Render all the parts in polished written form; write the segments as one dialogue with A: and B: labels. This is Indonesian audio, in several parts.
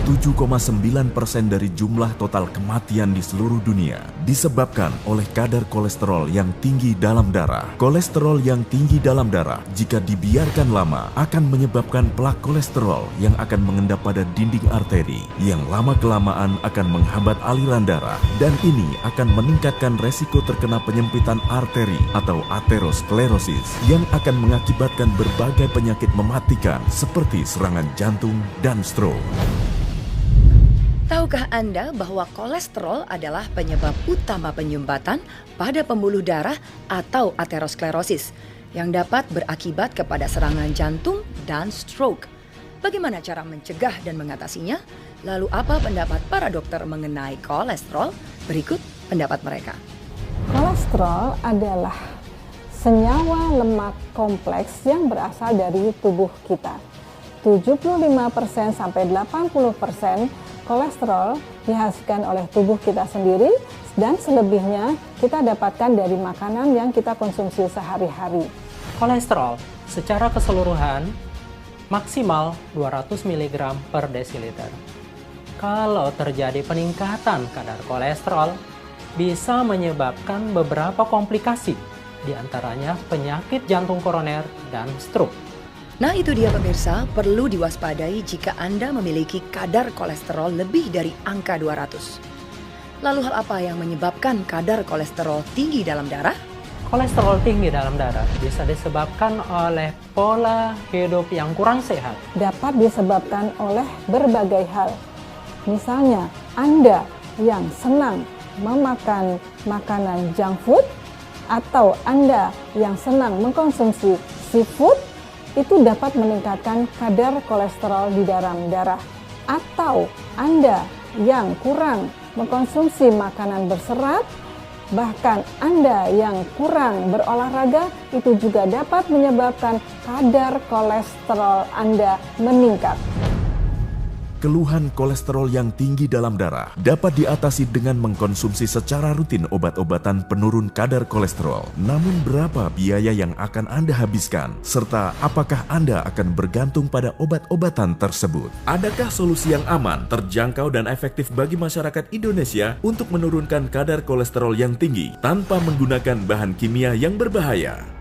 A: 7,9% dari jumlah total kematian di seluruh dunia disebabkan oleh kadar kolesterol yang tinggi dalam darah. Kolesterol yang tinggi dalam darah jika dibiarkan lama akan menyebabkan plak kolesterol yang akan mengendap pada dinding arteri yang lama-kelamaan akan menghambat aliran darah, dan ini akan meningkatkan resiko terkena penyempitan arteri atau aterosklerosis yang akan mengakibatkan berbagai penyakit mematikan seperti serangan jantung dan stroke.
B: Tahukah Anda bahwa kolesterol adalah penyebab utama penyumbatan pada pembuluh darah atau aterosklerosis yang dapat berakibat kepada serangan jantung dan stroke? Bagaimana cara mencegah dan mengatasinya? Lalu apa pendapat para dokter mengenai kolesterol? Berikut pendapat mereka.
C: Kolesterol adalah senyawa lemak kompleks yang berasal dari tubuh kita. 75% sampai 80% kolesterol dihasilkan oleh tubuh kita sendiri, dan selebihnya kita dapatkan dari makanan yang kita konsumsi sehari-hari.
D: Kolesterol secara keseluruhan maksimal 200 mg per desiliter. Kalau terjadi peningkatan kadar kolesterol, bisa menyebabkan beberapa komplikasi, diantaranya penyakit jantung koroner dan stroke.
B: Nah itu dia pemirsa, perlu diwaspadai jika Anda memiliki kadar kolesterol lebih dari angka 200. Lalu hal apa yang menyebabkan kadar kolesterol tinggi dalam darah?
D: Kolesterol tinggi dalam darah bisa disebabkan oleh pola hidup yang kurang sehat.
C: Dapat disebabkan oleh berbagai hal. Misalnya, Anda yang senang memakan makanan junk food, atau Anda yang senang mengkonsumsi seafood, itu dapat meningkatkan kadar kolesterol di dalam darah. Atau Anda yang kurang mengkonsumsi makanan berserat, bahkan Anda yang kurang berolahraga, itu juga dapat menyebabkan kadar kolesterol Anda meningkat.
A: Keluhan kolesterol yang tinggi dalam darah dapat diatasi dengan mengkonsumsi secara rutin obat-obatan penurun kadar kolesterol. Namun berapa biaya yang akan Anda habiskan? Serta apakah Anda akan bergantung pada obat-obatan tersebut? Adakah solusi yang aman, terjangkau dan efektif bagi masyarakat Indonesia untuk menurunkan kadar kolesterol yang tinggi tanpa menggunakan bahan kimia yang berbahaya?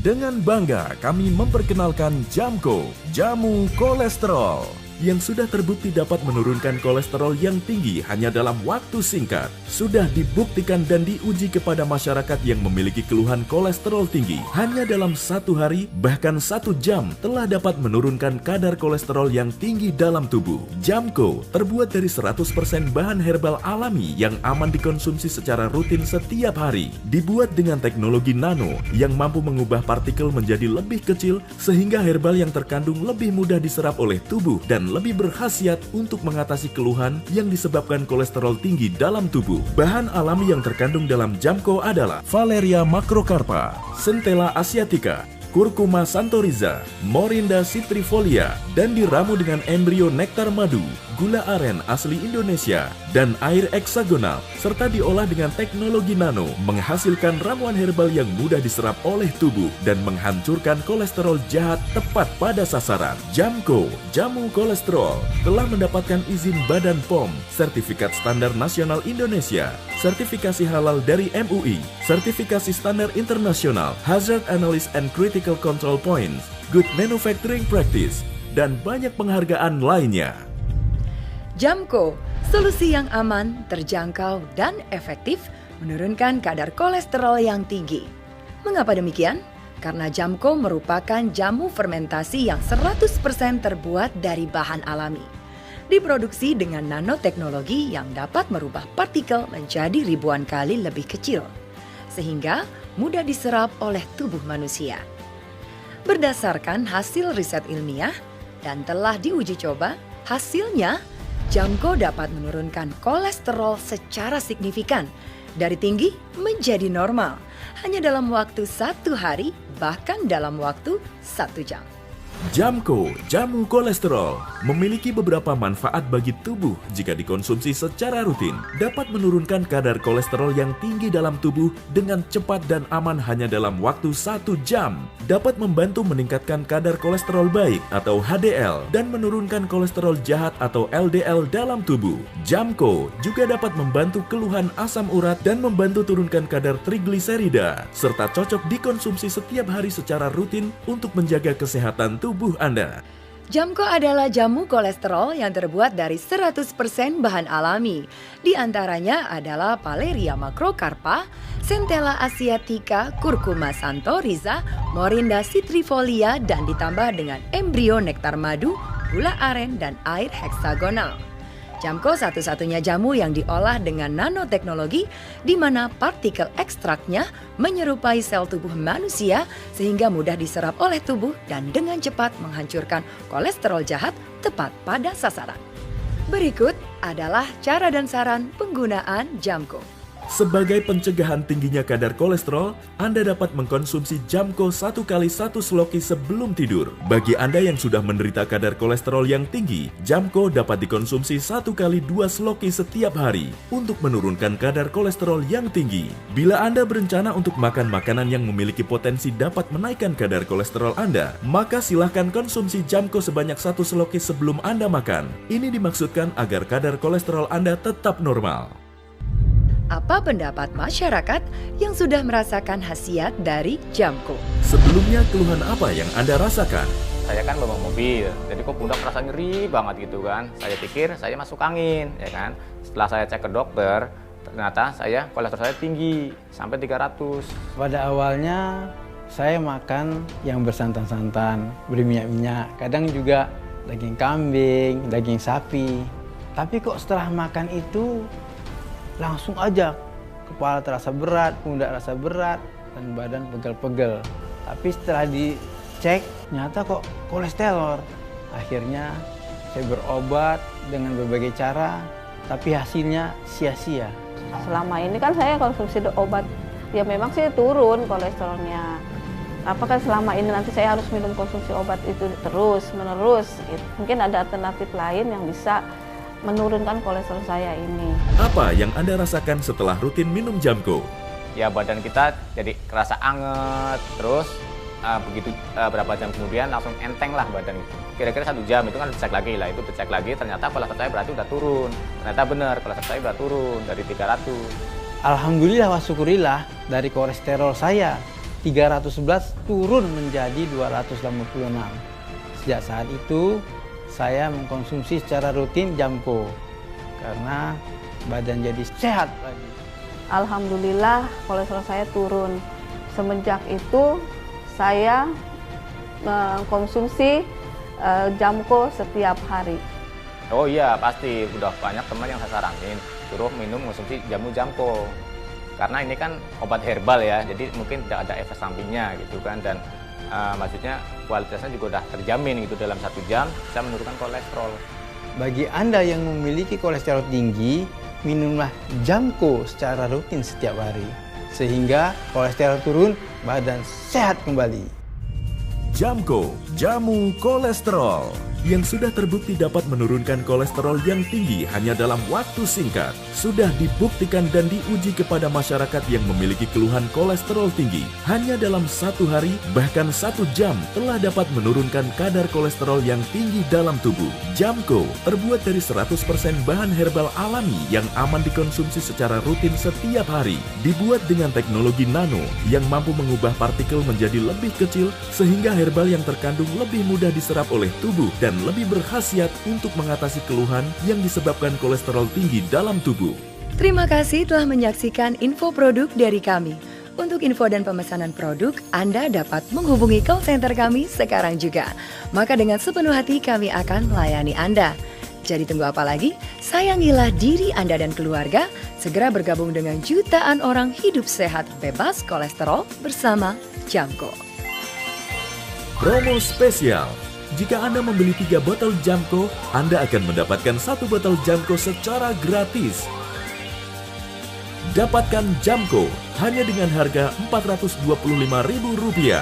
A: Dengan bangga kami memperkenalkan Jamco, jamu kolesterol, yang sudah terbukti dapat menurunkan kolesterol yang tinggi hanya dalam waktu singkat. Sudah dibuktikan dan diuji kepada masyarakat yang memiliki keluhan kolesterol tinggi. Hanya dalam 1 hari, bahkan 1 jam, telah dapat menurunkan kadar kolesterol yang tinggi dalam tubuh. Jamco terbuat dari 100% bahan herbal alami yang aman dikonsumsi secara rutin setiap hari. Dibuat dengan teknologi nano yang mampu mengubah partikel menjadi lebih kecil sehingga herbal yang terkandung lebih mudah diserap oleh tubuh dan lebih berkhasiat untuk mengatasi keluhan yang disebabkan kolesterol tinggi dalam tubuh. Bahan alami yang terkandung dalam Jamco adalah Valeria macrocarpa, Centella asiatica, Curcuma santoriza, Morinda citrifolia, dan diramu dengan embrio nektar madu, gula aren asli Indonesia, dan air heksagonal, serta diolah dengan teknologi nano, menghasilkan ramuan herbal yang mudah diserap oleh tubuh dan menghancurkan kolesterol jahat tepat pada sasaran. Jamco, jamu kolesterol, telah mendapatkan izin Badan POM, Sertifikat Standar Nasional Indonesia, sertifikasi halal dari MUI, sertifikasi standar internasional, Hazard Analysis and Critical Control Points, Good Manufacturing Practice, dan banyak penghargaan lainnya.
B: Jamco, solusi yang aman, terjangkau, dan efektif menurunkan kadar kolesterol yang tinggi. Mengapa demikian? Karena Jamco merupakan jamu fermentasi yang 100% terbuat dari bahan alami. Diproduksi dengan nanoteknologi yang dapat merubah partikel menjadi ribuan kali lebih kecil, sehingga mudah diserap oleh tubuh manusia. Berdasarkan hasil riset ilmiah dan telah diuji coba, hasilnya Jamco dapat menurunkan kolesterol secara signifikan dari tinggi menjadi normal hanya dalam waktu 1 hari, bahkan dalam waktu 1 jam.
A: Jamko, jamu kolesterol, memiliki beberapa manfaat bagi tubuh jika dikonsumsi secara rutin. Dapat menurunkan kadar kolesterol yang tinggi dalam tubuh dengan cepat dan aman hanya dalam waktu 1 jam. Dapat membantu meningkatkan kadar kolesterol baik atau HDL dan menurunkan kolesterol jahat atau LDL dalam tubuh. Jamko juga dapat membantu keluhan asam urat dan membantu turunkan kadar trigliserida, serta cocok dikonsumsi setiap hari secara rutin untuk menjaga kesehatan tubuh Anda.
B: Jamko adalah jamu kolesterol yang terbuat dari 100% bahan alami. Di antaranya adalah Paleria macrocarpa, Centella asiatica, Curcuma santoriza, Morinda citrifolia, dan ditambah dengan embrio nektar madu, gula aren, dan air heksagonal. Jamko satu-satunya jamu yang diolah dengan nanoteknologi di mana partikel ekstraknya menyerupai sel tubuh manusia sehingga mudah diserap oleh tubuh dan dengan cepat menghancurkan kolesterol jahat tepat pada sasaran. Berikut adalah cara dan saran penggunaan Jamko.
A: Sebagai pencegahan tingginya kadar kolesterol, Anda dapat mengkonsumsi Jamko 1 kali 1 sloki sebelum tidur. Bagi Anda yang sudah menderita kadar kolesterol yang tinggi, Jamko dapat dikonsumsi 1 kali 2 sloki setiap hari untuk menurunkan kadar kolesterol yang tinggi. Bila Anda berencana untuk makan makanan yang memiliki potensi dapat menaikkan kadar kolesterol Anda, maka silahkan konsumsi Jamko sebanyak 1 sloki sebelum Anda makan. Ini dimaksudkan agar kadar kolesterol Anda tetap normal.
B: Apa pendapat masyarakat yang sudah merasakan khasiat dari Jamko?
A: Sebelumnya, keluhan apa yang Anda rasakan?
E: Saya kan bawa mobil, jadi kok pundak merasa nyeri banget gitu kan. Saya pikir saya masuk angin, ya kan. Setelah saya cek ke dokter, ternyata kolesterol saya tinggi, sampai 300.
F: Pada awalnya, saya makan yang bersantan-santan, berminyak-minyak. Kadang juga daging kambing, daging sapi. Tapi kok setelah makan itu, langsung aja kepala terasa berat, pundak terasa berat, dan badan pegel-pegel. Tapi setelah dicek, ternyata kok kolesterol. Akhirnya saya berobat dengan berbagai cara, tapi hasilnya sia-sia.
C: Selama ini kan saya konsumsi obat, ya memang sih turun kolesterolnya. Apakah selama ini nanti saya harus minum konsumsi obat itu terus-menerus? Mungkin ada alternatif lain yang bisa menurunkan kolesterol saya ini.
A: Apa yang Anda rasakan setelah rutin minum Jamko?
E: Ya badan kita jadi kerasa anget, terus begitu berapa jam kemudian langsung enteng lah badan itu. Kira-kira 1 jam itu kan dicek lagi lah, itu dicek lagi ternyata kolesterol saya berarti udah turun. Ternyata benar kolesterol saya udah turun dari 300.
F: Alhamdulillah wa syukurillah, dari kolesterol saya 311 turun menjadi 286. Sejak saat itu saya mengkonsumsi secara rutin Jamko karena badan jadi sehat lagi.
C: Alhamdulillah kolesterol saya turun. Semenjak itu saya mengkonsumsi Jamko setiap hari.
E: Oh iya pasti, udah banyak teman yang saya saranin suruh minum konsumsi jamu Jamko. Karena ini kan obat herbal ya, jadi mungkin tidak ada efek sampingnya gitu kan, dan maksudnya kualitasnya juga udah terjamin gitu, dalam 1 jam bisa menurunkan kolesterol.
F: Bagi Anda yang memiliki kolesterol tinggi, minumlah Jamko secara rutin setiap hari sehingga kolesterol turun, badan sehat kembali.
A: Jamko, jamu kolesterol, yang sudah terbukti dapat menurunkan kolesterol yang tinggi hanya dalam waktu singkat. Sudah dibuktikan dan diuji kepada masyarakat yang memiliki keluhan kolesterol tinggi. Hanya dalam 1 hari, bahkan 1 jam, telah dapat menurunkan kadar kolesterol yang tinggi dalam tubuh. Jamko terbuat dari 100% bahan herbal alami yang aman dikonsumsi secara rutin setiap hari. Dibuat dengan teknologi nano yang mampu mengubah partikel menjadi lebih kecil sehingga herbal yang terkandung lebih mudah diserap oleh tubuh dan lebih berkhasiat untuk mengatasi keluhan yang disebabkan kolesterol tinggi dalam tubuh.
B: Terima kasih telah menyaksikan info produk dari kami. Untuk info dan pemesanan produk, Anda dapat menghubungi call center kami sekarang juga. Maka dengan sepenuh hati kami akan melayani Anda. Jadi tunggu apa lagi? Sayangilah diri Anda dan keluarga. Segera bergabung dengan jutaan orang hidup sehat bebas kolesterol bersama Jamko.
A: Promo spesial. Jika Anda membeli 3 botol Jamko, Anda akan mendapatkan 1 botol Jamko secara gratis. Dapatkan Jamko hanya dengan harga Rp425.000.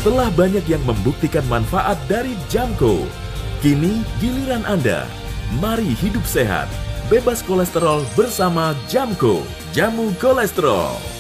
A: Telah banyak yang membuktikan manfaat dari Jamko. Kini giliran Anda. Mari hidup sehat, bebas kolesterol bersama Jamko, jamu kolesterol.